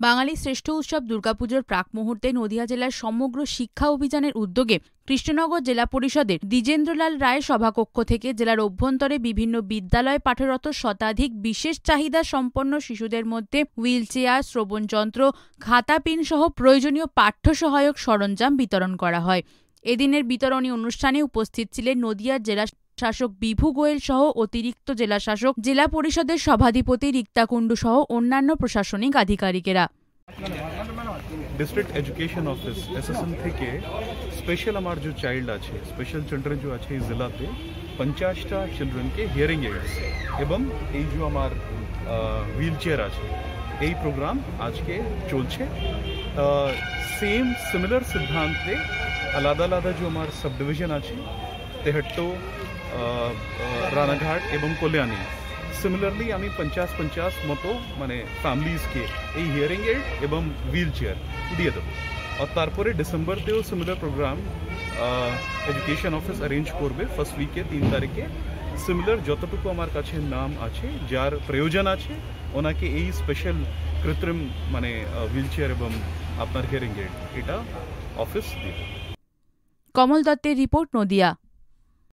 বাঙালি শ্রেষ্ঠ উৎসব দুর্গাপুজোর প্রাক মুহূর্তে নদিয়া জেলার সমগ্র শিক্ষা অভিযানের উদ্যোগে কৃষ্ণনগর জেলা পরিষদের দ্বিজেন্দ্রলাল রায় সভাকক্ষ থেকে জেলার অভ্যন্তরে বিভিন্ন বিদ্যালয়ে পাঠরত শতাধিক বিশেষ চাহিদা সম্পন্ন শিশুদের মধ্যে হুইল চেয়ার, শ্রবণ যন্ত্র, খাতা, পেন সহ প্রয়োজনীয় পাঠ্য সহায়ক সরঞ্জাম বিতরণ করা হয়। এদিনের বিতরণী অনুষ্ঠানে উপস্থিত ছিলেন নদিয়ার জেলা শাসক বিভু গোয়েল সহ অতিরিক্ত জেলা শাসক, জেলা পরিষদের সভাধিপতি রিক্তা কুণ্ডু সহ অন্যান্য প্রশাসনিক আধিকারিকেরা। ডিস্ট্রিক্ট এডুকেশন অফিস এসএসএন থেকে স্পেশাল আমার যে চাইল্ড আছে, স্পেশাল চিলড্রেন যে আছে এই জেলাতে 50টা চিলড্রেনকে হিয়ারিং এইডস এবং এই যে আমার হুইল চেয়ার আছে, এই প্রোগ্রাম আজকে চলছে। সেম সিমিলার সিদ্ধান্তে আলাদা আলাদা যে আমার সাব ডিভিশন আছে, তেহট্টো, রানাঘাট এবং কল্যাণী, সিমিলারলি আমি 50-50 মতো মানে ফ্যামিলিজকে এই হিয়ারিং এইড এবং হুইল চেয়ার দিয়ে দেবো। আর তারপরে ডিসেম্বরতেও similar program education office arrange করবে ফার্স্ট উইকে 3 তারিখে। সিমিলার যতটুকু আমার কাছে নাম আছে, যার প্রয়োজন আছে, ওনাকে এই স্পেশাল কৃত্রিম মানে হুইল চেয়ার এবং আপনার হিয়ারিং এইড এটা অফিস দিবে। কমল দত্তের রিপোর্ট, নদিয়া।